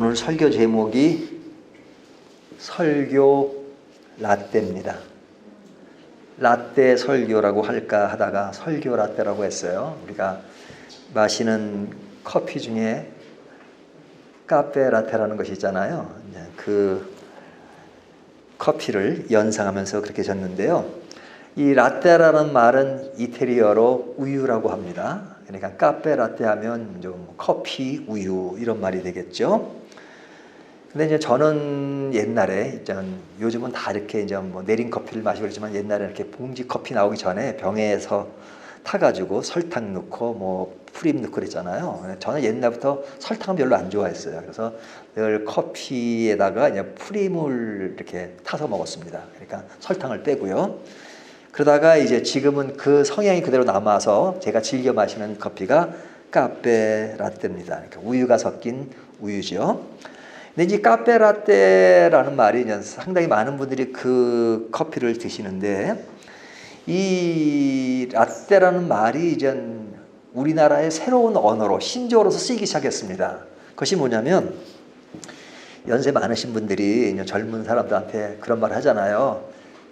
오늘 설교 제목이 설교 라떼입니다. 라떼 설교라고 할까 하다가 설교 라떼라고 했어요. 우리가 마시는 커피 중에 카페 라떼라는 것이 있잖아요. 그 커피를 연상하면서 그렇게 졌는데요. 이 라떼라는 말은 이태리어로 우유라고 합니다. 그러니까 카페 라떼 하면 좀 커피, 우유 이런 말이 되겠죠. 근데 이제 저는 옛날에 요즘은 다 이렇게 이제 뭐 내린 커피를 마시고 그러지만 옛날에 이렇게 봉지 커피 나오기 전에 병에서 타가지고 설탕 넣고 뭐 프림 넣고 그랬잖아요. 저는 옛날부터 설탕은 별로 안 좋아했어요. 그래서 늘 커피에다가 이제 프림을 이렇게 타서 먹었습니다. 그러니까 설탕을 빼고요. 그러다가 이제 지금은 그 성향이 그대로 남아서 제가 즐겨 마시는 커피가 카페 라떼입니다. 그러니까 우유가 섞인 우유죠. 근데 이제 카페 라떼라는 말이 이제 상당히 많은 분들이 그 커피를 드시는데 이 라떼라는 말이 이제 우리나라의 새로운 언어로 신조어로서 쓰이기 시작했습니다. 그것이 뭐냐면 연세 많으신 분들이 이제 젊은 사람들한테 그런 말 하잖아요.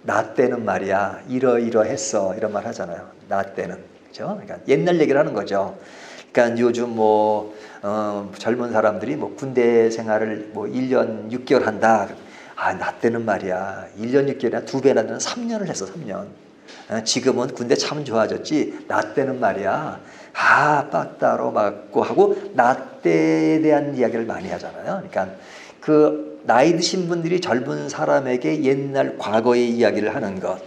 나 때는 말이야 이러이러했어 이런 말 하잖아요. 나 때는 그렇죠? 그러니까 옛날 얘기를 하는 거죠. 그러니까 요즘 뭐 젊은 사람들이 뭐 군대 생활을 뭐 1년 6개월 한다. 나 때는 말이야 1년 6개월이나 2배나 되는 3년을 했어 3년. 지금은 군대 참 좋아졌지. 나 때는 말이야 빠따로 맞고 하고 나 때에 대한 이야기를 많이 하잖아요. 그러니까 그 나이 드신 분들이 젊은 사람에게 옛날 과거의 이야기를 하는 것,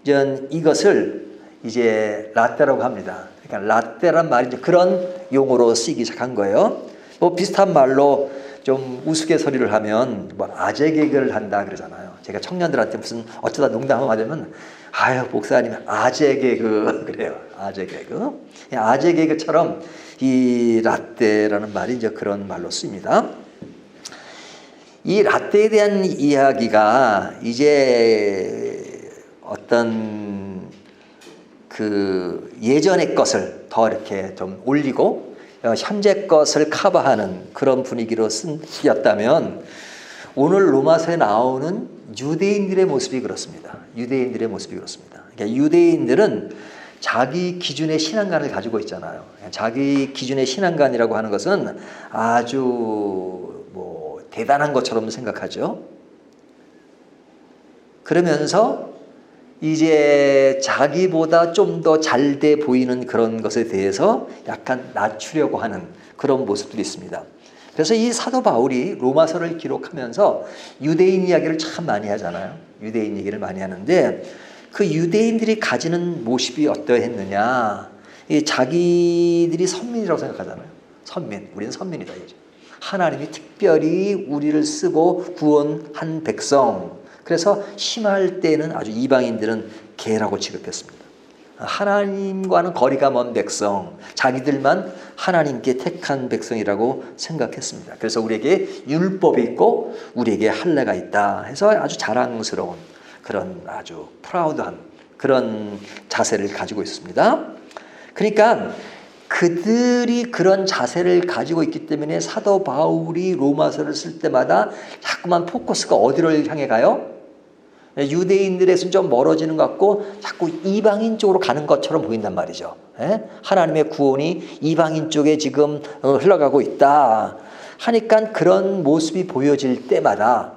이것을 이제 라떼라고 합니다. 그러니까 라떼란 말이 이제 그런 용어로 쓰이기 시작한 거예요. 뭐 비슷한 말로 좀 우스갯소리를 하면 뭐 아재 개그를 한다 그러잖아요. 제가 청년들한테 무슨 어쩌다 농담을 하자면 목사님 아재 개그 그래요. 아재 개그. 아재 개그처럼 이 라떼라는 말이 이제 그런 말로 쓰입니다. 이 라떼에 대한 이야기가 이제 어떤 그 예전의 것을 더 이렇게 좀 올리고 현재 것을 커버하는 그런 분위기로 쓰였다면 오늘 로마서에 나오는 유대인들의 모습이 그렇습니다. 유대인들의 모습이 그렇습니다. 그러니까 유대인들은 자기 기준의 신앙관을 가지고 있잖아요. 자기 기준의 신앙관이라고 하는 것은 아주 대단한 것처럼 생각하죠. 그러면서 이제 자기보다 좀 더 잘 돼 보이는 그런 것에 대해서 약간 낮추려고 하는 그런 모습들이 있습니다. 그래서 이 사도 바울이 로마서를 기록하면서 유대인 이야기를 참 많이 하잖아요. 유대인 얘기를 많이 하는데 그 유대인들이 가지는 모습이 어떠했느냐. 자기들이 선민이라고 생각하잖아요. 선민. 우리는 선민이다. 이제. 하나님이 특별히 우리를 쓰고 구원한 백성. 그래서 심할 때는 아주 이방인들은 개라고 취급했습니다. 하나님과는 거리가 먼 백성, 자기들만 하나님께 택한 백성이라고 생각했습니다. 그래서 우리에게 율법이 있고 우리에게 할례가 있다 해서 아주 자랑스러운 그런 아주 프라우드한 그런 자세를 가지고 있습니다. 그러니까 그들이 그런 자세를 가지고 있기 때문에 사도 바울이 로마서를 쓸 때마다 자꾸만 포커스가 어디를 향해 가요? 유대인들에서는 좀 멀어지는 것 같고 자꾸 이방인 쪽으로 가는 것처럼 보인단 말이죠. 하나님의 구원이 이방인 쪽에 지금 흘러가고 있다 하니까 그런 모습이 보여질 때마다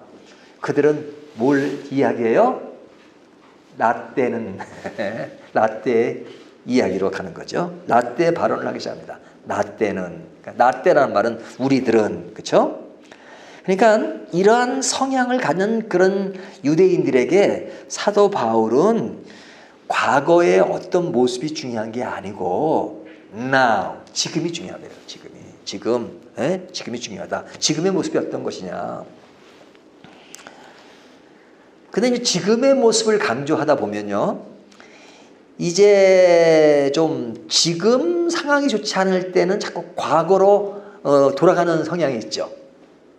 그들은 뭘 이야기해요? 라떼는 라떼의 이야기로 가는 거죠. 라떼 발언을 하기 시작합니다. 라떼는, 그러니까 라떼라는 말은 우리들은, 그렇죠? 그러니까 이러한 성향을 갖는 그런 유대인들에게 사도 바울은 과거의 어떤 모습이 중요한 게 아니고 now, 지금이 중요합니다. 지금이 중요하다. 지금의 모습이 어떤 것이냐. 근데 이제 지금의 모습을 강조하다 보면요. 이제 좀 지금 상황이 좋지 않을 때는 자꾸 과거로 돌아가는 성향이 있죠.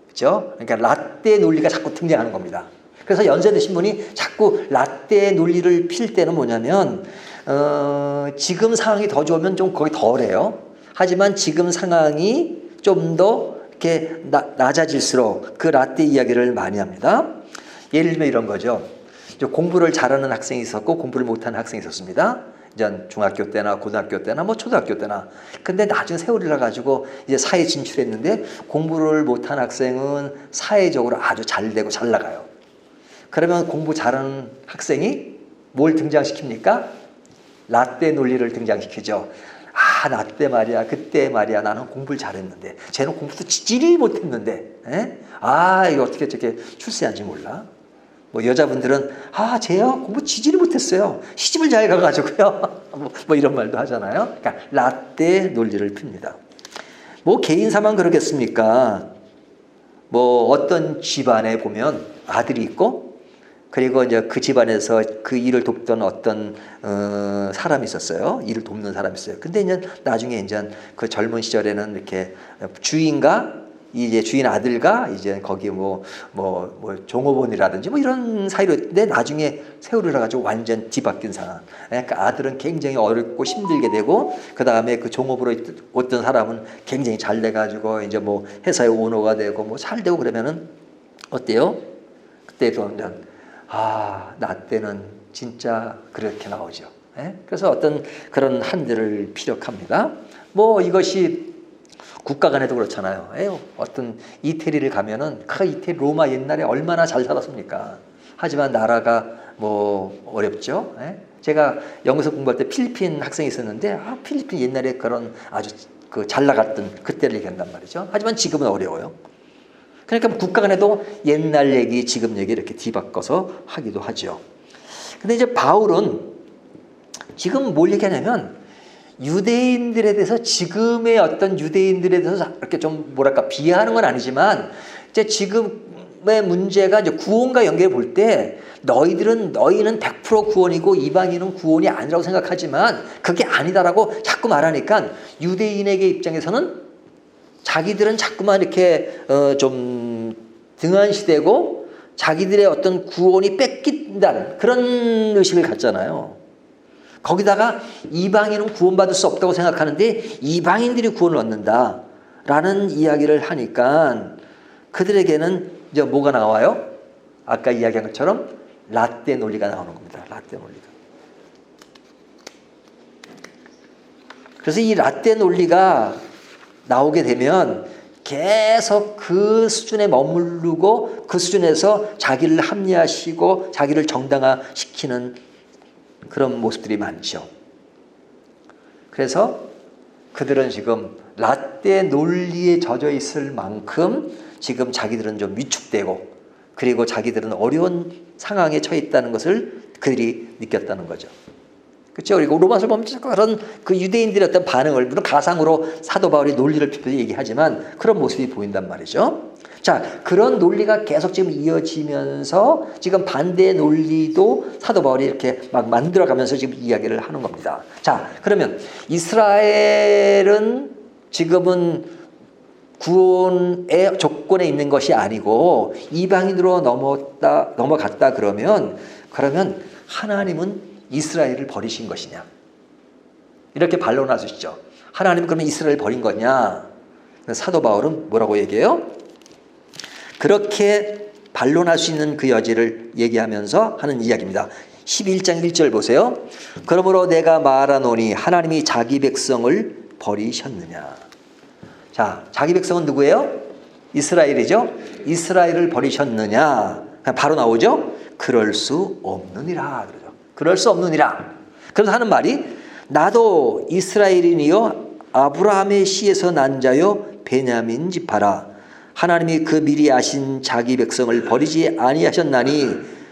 그렇죠? 그러니까 라떼 논리가 자꾸 등장하는 겁니다. 그래서 연세 드신 분이 자꾸 라떼 논리를 필 때는 뭐냐면 지금 상황이 더 좋으면 좀 거기 덜해요. 하지만 지금 상황이 좀 더 이렇게 낮아질수록 그 라떼 이야기를 많이 합니다. 예를 들면 이런 거죠. 공부를 잘하는 학생이 있었고 공부를 못하는 학생이 있었습니다. 이제 중학교 때나 고등학교 때나 뭐 초등학교 때나. 근데 나중에 세월이라 가지고 이제 사회에 진출했는데 공부를 못한 학생은 사회적으로 아주 잘 되고 잘 나가요. 그러면 공부 잘하는 학생이 뭘 등장시킵니까? 라떼 논리를 등장시키죠. 아, 나 때 말이야, 그때 말이야, 나는 공부를 잘했는데, 쟤는 공부도 지질이 못했는데, 에? 아, 이거 어떻게 저렇게 출세한지 몰라. 뭐 여자분들은 아, 쟤요 공부 지질이 못했어요. 시집을 잘 가가지고요. 뭐 이런 말도 하잖아요. 그러니까 라떼 논리를 핍니다. 뭐 개인사만 그러겠습니까? 뭐 어떤 집안에 보면 아들이 있고, 그리고 이제 그 집안에서 그 일을 돕던 어떤 사람이 있었어요. 일을 돕는 사람이 있어요. 근데 이제 나중에 이제 그 젊은 시절에는 이렇게 주인과 이제 주인 아들과 이제 거기 뭐 종업원이라든지 뭐 이런 사이로 했는데 나중에 세월이 흘러가지고 완전 뒤바뀐 상황. 그러니까 아들은 굉장히 어렵고 힘들게 되고 그 다음에 그 종업으로 어떤 사람은 굉장히 잘 돼가지고 이제 뭐 회사의 오너가 되고 뭐 잘 되고 그러면은 어때요? 그때도 이제 아, 나 때는 진짜 그렇게 나오죠. 그래서 어떤 그런 한들을 피력합니다. 뭐 이것이 국가 간에도 그렇잖아요. 어떤 이태리를 가면은 그 이태리 로마 옛날에 얼마나 잘 살았습니까? 하지만 나라가 뭐 어렵죠. 제가 영어에서 공부할 때 필리핀 학생이 있었는데 아, 필리핀 옛날에 그런 아주 그 잘 나갔던 그때를 얘기한단 말이죠. 하지만 지금은 어려워요. 그러니까 국가 간에도 옛날 얘기, 지금 얘기 이렇게 뒤바꿔서 하기도 하죠. 근데 이제 바울은 지금 뭘 얘기하냐면 유대인들에 대해서 지금의 어떤 유대인들에 대해서 이렇게 좀 뭐랄까 비하하는 건 아니지만 이제 지금의 문제가 이제 구원과 연결해 볼 때 너희는 100% 구원이고 이방인은 구원이 아니라고 생각하지만 그게 아니다라고 자꾸 말하니까 유대인에게 입장에서는 자기들은 자꾸만 이렇게 좀 등한시되고 자기들의 어떤 구원이 뺏긴다는 그런 의식을 갖잖아요. 거기다가 이방인은 구원받을 수 없다고 생각하는데 이방인들이 구원을 얻는다라는 이야기를 하니까 그들에게는 이제 뭐가 나와요? 아까 이야기한 것처럼 라떼 논리가 나오는 겁니다. 라떼 논리가. 그래서 이 라떼 논리가 나오게 되면 계속 그 수준에 머무르고 그 수준에서 자기를 합리화시키고 자기를 정당화시키는 그런 모습들이 많죠. 그래서 그들은 지금 라떼 논리에 젖어 있을 만큼 지금 자기들은 좀 위축되고 그리고 자기들은 어려운 상황에 처해 있다는 것을 그들이 느꼈다는 거죠. 그렇죠. 그리고 로마서를 보면 그런 그 유대인들의 어떤 반응을 물론 가상으로 사도 바울이 논리를 펴서 얘기하지만 그런 모습이 보인단 말이죠. 자, 그런 논리가 계속 지금 이어지면서 지금 반대의 논리도 사도 바울이 이렇게 막 만들어가면서 지금 이야기를 하는 겁니다. 자, 그러면 이스라엘은 지금은 구원의 조건에 있는 것이 아니고 이방인으로 넘어갔다 그러면 하나님은 이스라엘을 버리신 것이냐? 이렇게 반론할 수 있죠. 하나님은 그러면 이스라엘을 버린 거냐? 사도 바울은 뭐라고 얘기해요? 그렇게 반론할 수 있는 그 여지를 얘기하면서 하는 이야기입니다. 11장 1절 보세요. 그러므로 내가 말하노니 하나님이 자기 백성을 버리셨느냐? 자, 자기 백성은 누구예요? 이스라엘이죠. 이스라엘을 버리셨느냐? 바로 나오죠. 그럴 수 없느니라. 그럴 수 없느니라. 그래서 하는 말이 나도 이스라엘인이요 아브라함의 씨에서 난 자요 베냐민 지파라. 하나님이 그 미리 아신 자기 백성을 버리지 아니하셨나니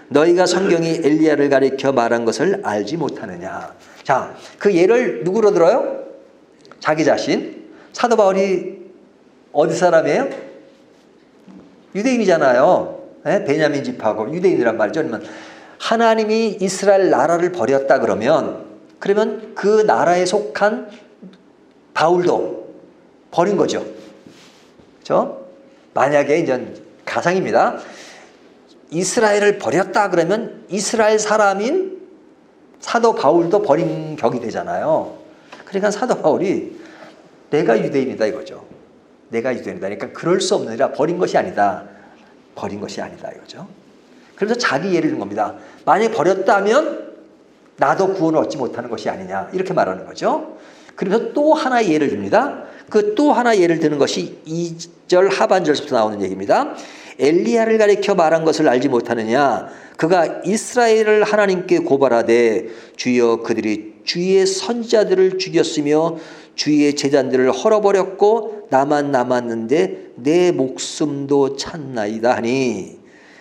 너희가 성경이 엘리야를 가리켜 말한 것을 알지 못하느냐. 자, 그 예를 누구로 들어요? 자기 자신. 사도 바울이 어디 사람이에요? 유대인이잖아요. 베냐민 지파고 유대인이란 말이죠. 그러면 하나님이 이스라엘 나라를 버렸다 그러면 그 나라에 속한 바울도 버린 거죠. 그렇죠? 만약에 이제 가상입니다. 이스라엘을 버렸다 그러면 이스라엘 사람인 사도 바울도 버린 격이 되잖아요. 그러니까 사도 바울이 내가 유대인이다 이거죠. 내가 유전이다. 그러니까 그럴 수 없느니라. 버린 것이 아니다. 버린 것이 아니다 이거죠. 그래서 자기 예를 든 겁니다. 만약에 버렸다면 나도 구원을 얻지 못하는 것이 아니냐 이렇게 말하는 거죠. 그래서 또 하나의 예를 듭니다. 그 또 하나 예를 드는 것이 2절 하반절부터 나오는 얘기입니다. 엘리야를 가리켜 말한 것을 알지 못하느냐. 그가 이스라엘을 하나님께 고발하되 주여 그들이 주의 선지자들을 죽였으며 주의 제자들을 헐어버렸고 나만 남았는데 내 목숨도 찾나이다 하니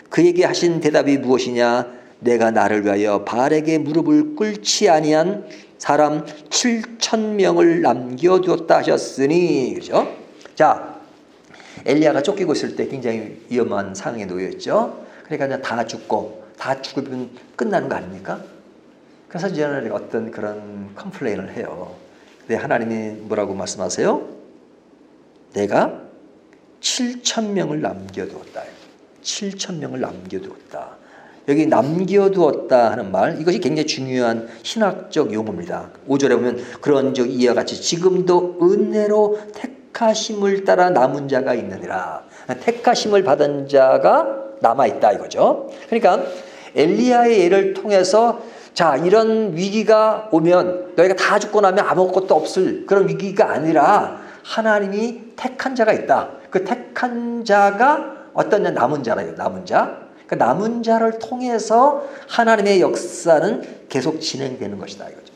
그에게 하신 대답이 무엇이냐. 내가 나를 위하여 바알에게 무릎을 꿇지 아니한 사람 7,000명을 남겨두었다 하셨으니. 그렇죠? 자, 엘리야가 쫓기고 있을 때 굉장히 위험한 상황에 놓여 있죠. 그러니까 다 죽고 다 죽으면 끝나는 거 아닙니까? 그래서 저는 어떤 그런 컴플레인을 해요. 근데 하나님이 뭐라고 말씀하세요? 내가 7,000명을 남겨두었다. 7,000명을 남겨두었다. 여기 남겨두었다 하는 말, 이것이 굉장히 중요한 신학적 용어입니다. 5절에 보면 그런 적 이와 같이 지금도 은혜로 택하심을 따라 남은 자가 있느니라. 택하심을 받은 자가 남아있다 이거죠. 그러니까 엘리야의 예를 통해서 자, 이런 위기가 오면 너희가 다 죽고 나면 아무것도 없을 그런 위기가 아니라 하나님이 택한 자가 있다. 그 택한 자가 어떤 남은 자라요. 남은 자. 그 남은 자를 통해서 하나님의 역사는 계속 진행되는 것이다 이거죠.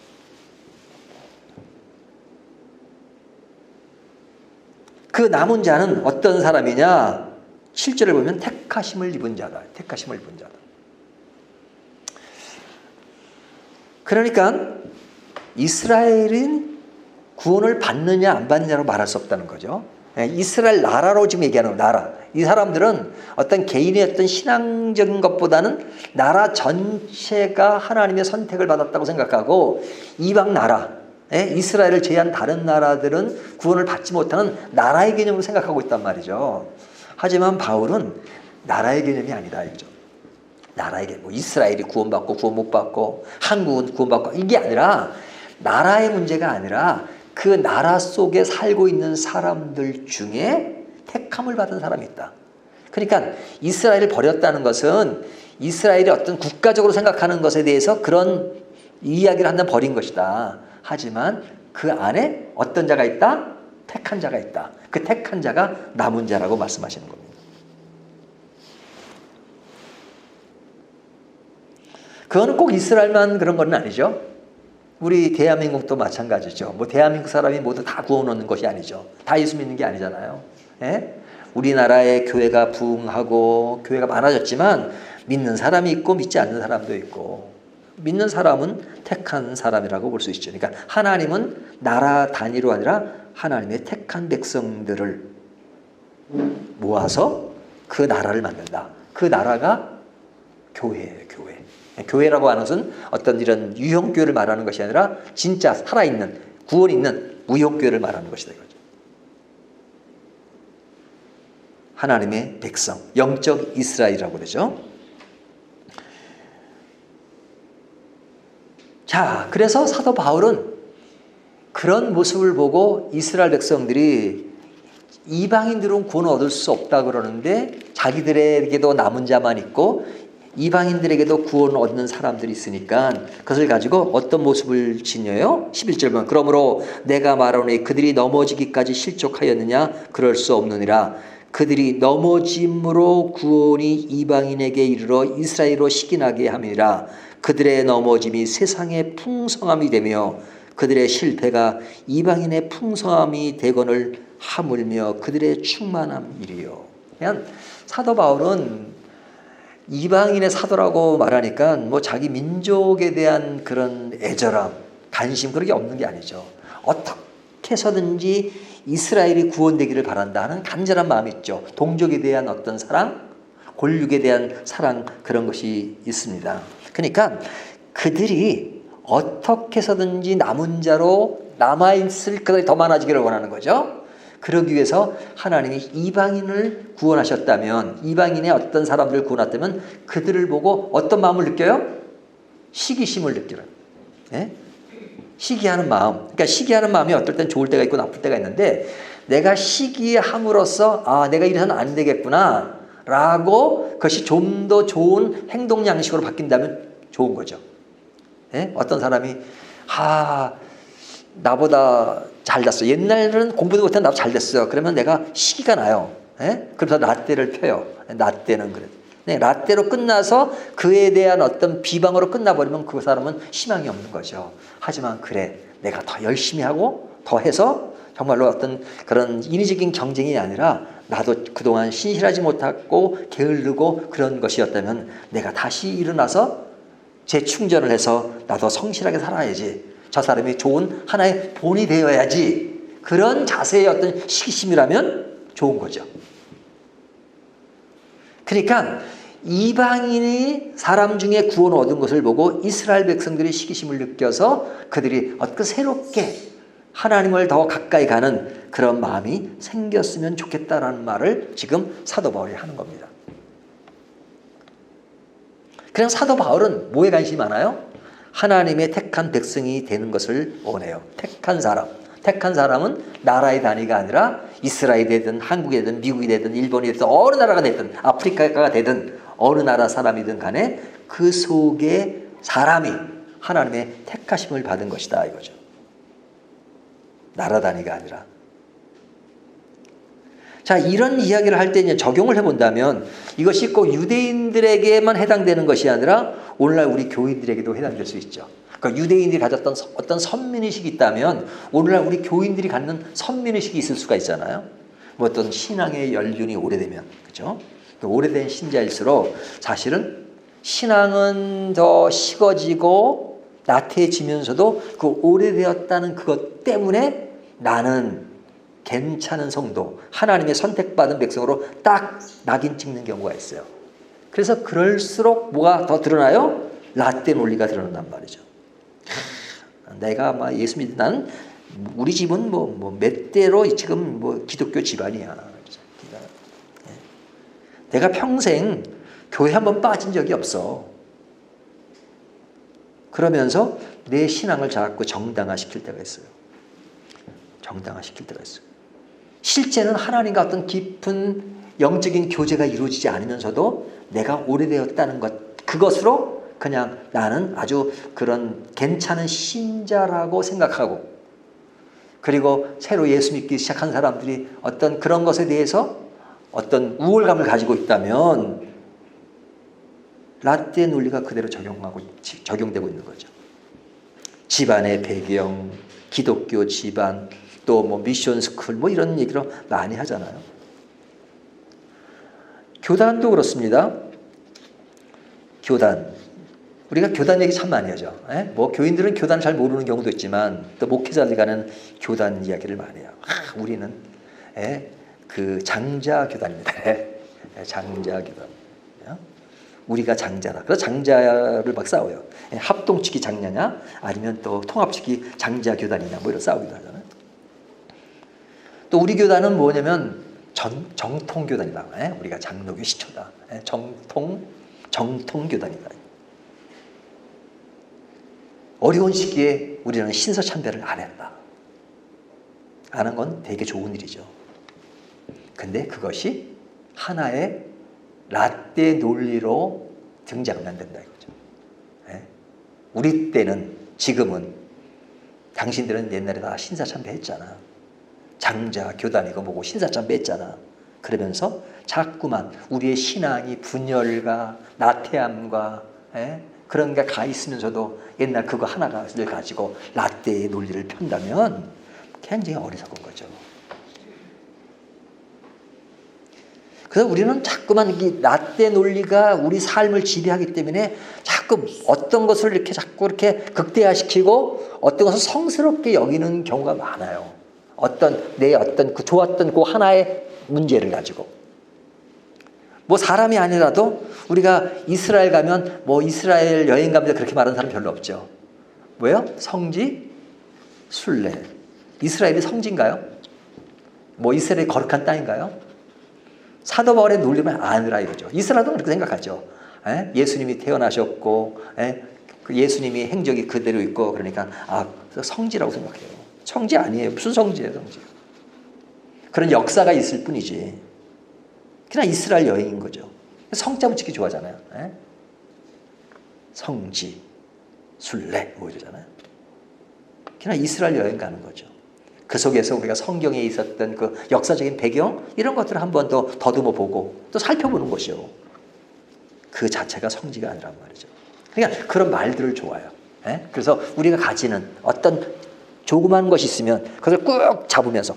그 남은 자는 어떤 사람이냐? 7절을 보면 택하심을 입은 자다. 택하심을 입은 자다. 그러니까 이스라엘은 구원을 받느냐 안 받느냐로 말할 수 없다는 거죠. 이스라엘 나라로 지금 얘기하는 나라. 이 사람들은 어떤 개인의 어떤 신앙적인 것보다는 나라 전체가 하나님의 선택을 받았다고 생각하고 이방 나라, 이스라엘을 제외한 다른 나라들은 구원을 받지 못하는 나라의 개념으로 생각하고 있단 말이죠. 하지만 바울은 나라의 개념이 아니다 이거죠. 나라의 개념, 뭐 이스라엘이 구원받고 구원 못 받고 한국은 구원받고 이게 아니라 나라의 문제가 아니라 그 나라 속에 살고 있는 사람들 중에 택함을 받은 사람이 있다. 그러니까 이스라엘을 버렸다는 것은 이스라엘이 어떤 국가적으로 생각하는 것에 대해서 그런 이야기를 한다면 버린 것이다. 하지만 그 안에 어떤 자가 있다? 택한 자가 있다. 그 택한 자가 남은 자라고 말씀하시는 겁니다. 그거는 꼭 이스라엘만 그런 건 아니죠. 우리 대한민국도 마찬가지죠. 뭐 대한민국 사람이 모두 다 구원 얻는 것이 아니죠. 다 예수 믿는 게 아니잖아요. 예? 우리나라의 교회가 부흥하고 교회가 많아졌지만 믿는 사람이 있고 믿지 않는 사람도 있고 믿는 사람은 택한 사람이라고 볼 수 있죠. 그러니까 하나님은 나라 단위로 아니라 하나님의 택한 백성들을 모아서 그 나라를 만든다. 그 나라가 교회예요. 교회. 교회라고 하는 것은 어떤 이런 유형교회를 말하는 것이 아니라 진짜 살아있는 구원 있는 무형교회를 말하는 것이다 이거죠. 하나님의 백성, 영적 이스라엘이라고 그러죠. 자, 그래서 사도 바울은 그런 모습을 보고 이스라엘 백성들이 이방인들은 구원을 얻을 수 없다 그러는데 자기들에게도 남은 자만 있고 이방인들에게도 구원을 얻는 사람들이 있으니까 그것을 가지고 어떤 모습을 지녀요? 11절 보면 그러므로 내가 말하노니 그들이 넘어지기까지 실족하였느냐? 그럴 수 없느니라. 그들이 넘어짐으로 구원이 이방인에게 이르러 이스라엘로 식인하게 함이라. 그들의 넘어짐이 세상의 풍성함이 되며 그들의 실패가 이방인의 풍성함이 되거늘 하물며 그들의 충만함이리요. 그냥 사도 바울은 이방인의 사도라고 말하니까 뭐 자기 민족에 대한 그런 애절함, 관심 그런 게 없는 게 아니죠. 어떻게 해서든지 이스라엘이 구원되기를 바란다 하는 간절한 마음이 있죠. 동족에 대한 어떤 사랑, 골육에 대한 사랑 그런 것이 있습니다. 그러니까 그들이 어떻게 해서든지 남은 자로 남아있을 그들이 더 많아지기를 원하는 거죠. 그러기 위해서 하나님이 이방인을 구원하셨다면 이방인의 어떤 사람들을 구원했다면 그들을 보고 어떤 마음을 느껴요? 시기심을 느끼는. 예? 시기하는 마음. 그러니까 시기하는 마음이 어떨 땐 좋을 때가 있고 나쁠 때가 있는데 내가 시기함으로써 아, 내가 이래서는 안 되겠구나 라고 그것이 좀 더 좋은 행동 양식으로 바뀐다면 좋은 거죠. 예? 어떤 사람이 나보다 잘 됐어. 옛날에는 공부도 못했는데 나보다 잘 됐어요. 그러면 내가 시기가 나요. 예? 그래서 라떼를 펴요. 라떼는 그래. 네, 라떼로 끝나서 그에 대한 어떤 비방으로 끝나버리면 그 사람은 희망이 없는 거죠. 하지만 그래, 내가 더 열심히 하고 더 해서 정말로 어떤 그런 인위적인 경쟁이 아니라 나도 그동안 신실하지 못하고 게으르고 그런 것이었다면 내가 다시 일어나서 재충전을 해서 나도 성실하게 살아야지. 저 사람이 좋은 하나의 본이 되어야지. 그런 자세의 어떤 시기심이라면 좋은 거죠. 그러니까 이방인이 사람 중에 구원 얻은 것을 보고 이스라엘 백성들이 시기심을 느껴서 그들이 어떻게 새롭게 하나님을 더 가까이 가는 그런 마음이 생겼으면 좋겠다라는 말을 지금 사도 바울이 하는 겁니다. 그냥 사도 바울은 뭐에 관심이 많아요? 하나님의 택한 백성이 되는 것을 원해요. 택한 사람. 택한 사람은 나라의 단위가 아니라 이스라엘이 되든 한국이 되든 미국이 되든 일본이 되든 어느 나라가 되든 아프리카가 되든 어느 나라 사람이든 간에 그 속에 사람이 하나님의 택하심을 받은 것이다 이거죠. 나라 단위가 아니라. 자, 이런 이야기를 할 때 이제 적용을 해본다면 이것이 꼭 유대인들에게만 해당되는 것이 아니라 오늘날 우리 교인들에게도 해당될 수 있죠. 그러니까 유대인들이 가졌던 어떤 선민의식이 있다면 오늘날 우리 교인들이 갖는 선민의식이 있을 수가 있잖아요. 뭐 어떤 신앙의 연륜이 오래되면, 그죠? 오래된 신자일수록 사실은 신앙은 더 식어지고 나태해지면서도 그 오래되었다는 그것 때문에 나는 괜찮은 성도, 하나님의 선택받은 백성으로 딱 낙인 찍는 경우가 있어요. 그래서 그럴수록 뭐가 더 드러나요? 라떼 논리가 드러난단 말이죠. 내가 아마 예수 믿는 나는 우리 집은 뭐 몇 대로 지금 뭐 기독교 집안이야. 내가 평생 교회 한번 빠진 적이 없어. 그러면서 내 신앙을 자꾸 정당화시킬 때가 있어요. 정당화시킬 때가 있어요. 실제는 하나님과 어떤 깊은 영적인 교제가 이루어지지 않으면서도 내가 오래되었다는 것, 그것으로 그냥 나는 아주 그런 괜찮은 신자라고 생각하고, 그리고 새로 예수 믿기 시작한 사람들이 어떤 그런 것에 대해서 어떤 우월감을 가지고 있다면 라떼 논리가 그대로 적용되고 있는 거죠. 집안의 배경, 기독교 집안, 또 뭐 미션 스쿨 뭐 이런 얘기를 많이 하잖아요. 교단도 그렇습니다. 교단. 우리가 교단 얘기 참 많이 하죠. 뭐 교인들은 교단을 잘 모르는 경우도 있지만 또 목회자들과는 교단 이야기를 많이 해요. 우리는 그 장자 교단입니다. 장자 교단. 우리가 장자다. 그래서 장자를 막 싸워요. 합동치기 장냐냐 아니면 또 통합치기 장자 교단이냐 뭐 이런 싸우기도 하잖아요. 또 우리 교단은 뭐냐면 정통 교단이다. 우리가 장로교 시초다. 정통 교단이다. 어려운 시기에 우리는 신서참배를 안 했다. 안 한 건 되게 좋은 일이죠. 근데 그것이 하나의 라떼 논리로 등장하면 안 된다 이거죠. 우리 때는, 지금은 당신들은 옛날에 다 신사참배 했잖아. 장자 교단이고 뭐고 신사참배 했잖아. 그러면서 자꾸만 우리의 신앙이 분열과 나태함과 그런 게 가 있으면서도 옛날 그거 하나를 가지고 라떼의 논리를 편다면 굉장히 어리석은 거죠. 그래서 우리는 자꾸만 이 라떼 논리가 우리 삶을 지배하기 때문에 자꾸 어떤 것을 이렇게 자꾸 이렇게 극대화시키고 어떤 것을 성스럽게 여기는 경우가 많아요. 내 어떤 그 좋았던 그 하나의 문제를 가지고. 뭐 사람이 아니라도 우리가 이스라엘 가면 뭐 이스라엘 여행 가면서 그렇게 말하는 사람 별로 없죠. 뭐예요? 성지, 순례. 이스라엘이 성지인가요? 뭐 이스라엘이 거룩한 땅인가요? 사도 바울의 논리만 아니라 이거죠. 이스라엘도 그렇게 생각하죠. 예수님이 태어나셨고 그 예수님이 행적이 그대로 있고 그러니까 성지라고 생각해요. 성지 아니에요. 무슨 성지예요, 성지. 그런 역사가 있을 뿐이지. 그냥 이스라엘 여행인 거죠. 성자 붙이기 좋아하잖아요. 에? 성지, 순례 뭐 이러잖아요. 그냥 이스라엘 여행 가는 거죠. 그 속에서 우리가 성경에 있었던 그 역사적인 배경 이런 것들을 한 번 더 더듬어 보고 또 살펴보는 것이요. 그 자체가 성지가 아니란 말이죠. 그러니까 그런 말들을 좋아해요. 에? 그래서 우리가 가지는 어떤 조그만 것이 있으면 그것을 꽉 잡으면서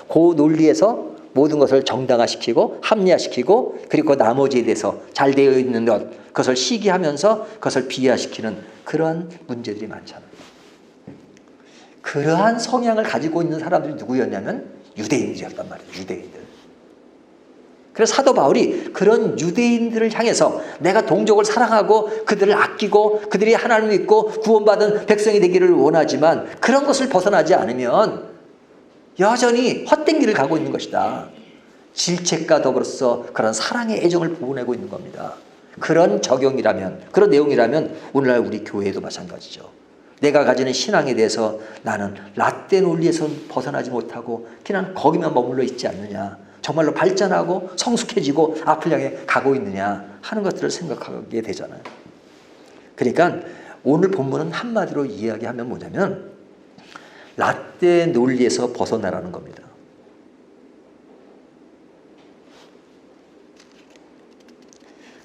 그 논리에서 모든 것을 정당화시키고 합리화시키고 그리고 나머지에 대해서 잘 되어 있는 것 그것을 시기하면서 그것을 비하시키는 그런 문제들이 많잖아요. 그러한 성향을 가지고 있는 사람들이 누구였냐면 유대인들이었단 말이에요. 유대인들. 그래서 사도 바울이 그런 유대인들을 향해서 내가 동족을 사랑하고 그들을 아끼고 그들이 하나님을 믿고 구원받은 백성이 되기를 원하지만 그런 것을 벗어나지 않으면 여전히 헛된 길을 가고 있는 것이다. 질책과 더불어서 그런 사랑의 애정을 보내고 있는 겁니다. 그런 적용이라면, 그런 내용이라면 오늘날 우리 교회도 마찬가지죠. 내가 가지는 신앙에 대해서 나는 라떼 논리에서 벗어나지 못하고 그냥 거기만 머물러 있지 않느냐. 정말로 발전하고 성숙해지고 앞을 향해 가고 있느냐 하는 것들을 생각하게 되잖아요. 그러니까 오늘 본문은 한마디로 이야기하면 뭐냐면 라떼 논리에서 벗어나라는 겁니다.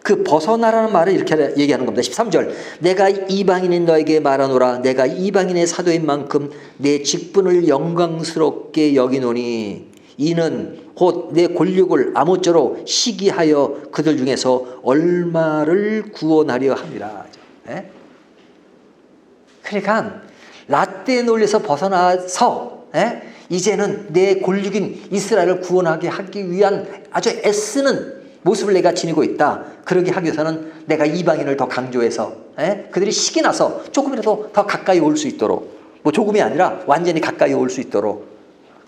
그 벗어나라는 말을 이렇게 얘기하는 겁니다. 13절 내가 이방인인 너에게 말하노라 내가 이방인의 사도인 만큼 내 직분을 영광스럽게 여기노니 이는 곧 내 권력을 아무쪼록 시기하여 그들 중에서 얼마를 구원하려 함이라. 예? 그러니까 라떼 논리에서 벗어나서 이제는 내 권력인 이스라엘을 구원하게 하기 위한 아주 애쓰는 모습을 내가 지니고 있다. 그러게 하기 위해서는 내가 이방인을 더 강조해서 그들이 식이 나서 조금이라도 더 가까이 올 수 있도록 뭐 조금이 아니라 완전히 가까이 올 수 있도록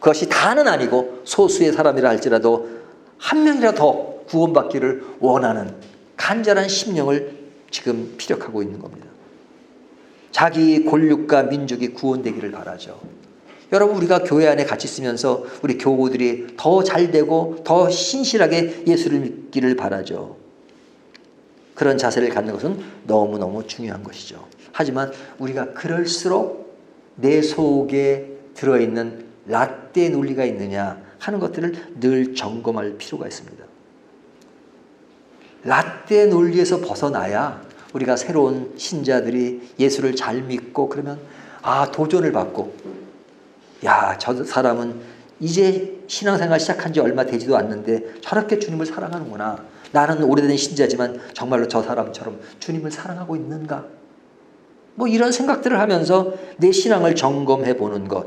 그것이 다는 아니고 소수의 사람이라 할지라도 한 명이라도 더 구원받기를 원하는 간절한 심령을 지금 피력하고 있는 겁니다. 자기 권력과 민족이 구원되기를 바라죠. 여러분 우리가 교회 안에 같이 있으면서 우리 교우들이 더 잘되고 더 신실하게 예수를 믿기를 바라죠. 그런 자세를 갖는 것은 너무너무 중요한 것이죠. 하지만 우리가 그럴수록 내 속에 들어있는 라떼 논리가 있느냐 하는 것들을 늘 점검할 필요가 있습니다. 라떼 논리에서 벗어나야 우리가 새로운 신자들이 예수를 잘 믿고 그러면 도전을 받고 저 사람은 이제 신앙생활 시작한 지 얼마 되지도 않는데 저렇게 주님을 사랑하는구나. 나는 오래된 신자지만 정말로 저 사람처럼 주님을 사랑하고 있는가? 뭐 이런 생각들을 하면서 내 신앙을 점검해 보는 것.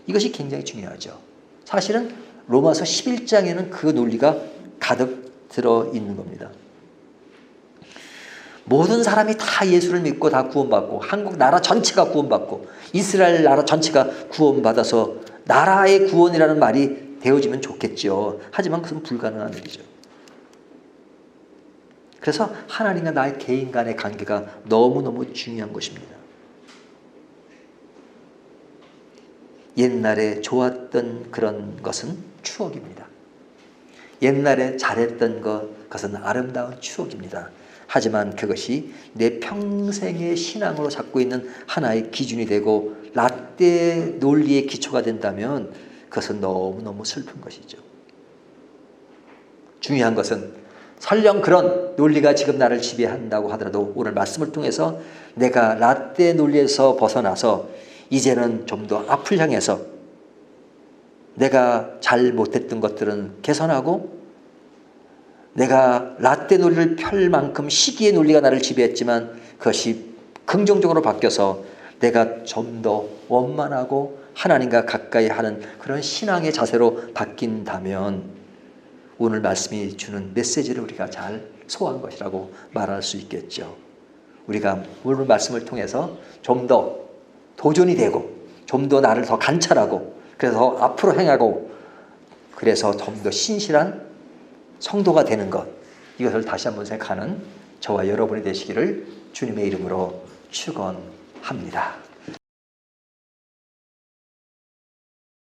이것이 굉장히 중요하죠. 사실은 로마서 11장에는 그 논리가 가득 들어있는 겁니다. 모든 사람이 다 예수를 믿고 다 구원받고 한국 나라 전체가 구원받고 이스라엘 나라 전체가 구원받아서 나라의 구원이라는 말이 되어지면 좋겠죠. 하지만 그것은 불가능한 일이죠. 그래서 하나님과 나의 개인 간의 관계가 너무너무 중요한 것입니다. 옛날에 좋았던 그런 것은 추억입니다. 옛날에 잘했던 그것은 아름다운 추억입니다. 하지만 그것이 내 평생의 신앙으로 잡고 있는 하나의 기준이 되고 라떼 논리의 기초가 된다면 그것은 너무너무 슬픈 것이죠. 중요한 것은 설령 그런 논리가 지금 나를 지배한다고 하더라도 오늘 말씀을 통해서 내가 라떼 논리에서 벗어나서 이제는 좀 더 앞을 향해서 내가 잘 못했던 것들은 개선하고 내가 라떼 논리를 펼 만큼 시기의 논리가 나를 지배했지만 그것이 긍정적으로 바뀌어서 내가 좀 더 원만하고 하나님과 가까이 하는 그런 신앙의 자세로 바뀐다면 오늘 말씀이 주는 메시지를 우리가 잘 소화한 것이라고 말할 수 있겠죠. 우리가 오늘 말씀을 통해서 좀 더 도전이 되고 좀 더 나를 더 관찰하고 그래서 앞으로 행하고 그래서 좀 더 신실한 성도가 되는 것 이것을 다시 한번 생각하는 저와 여러분이 되시기를 주님의 이름으로 축원합니다.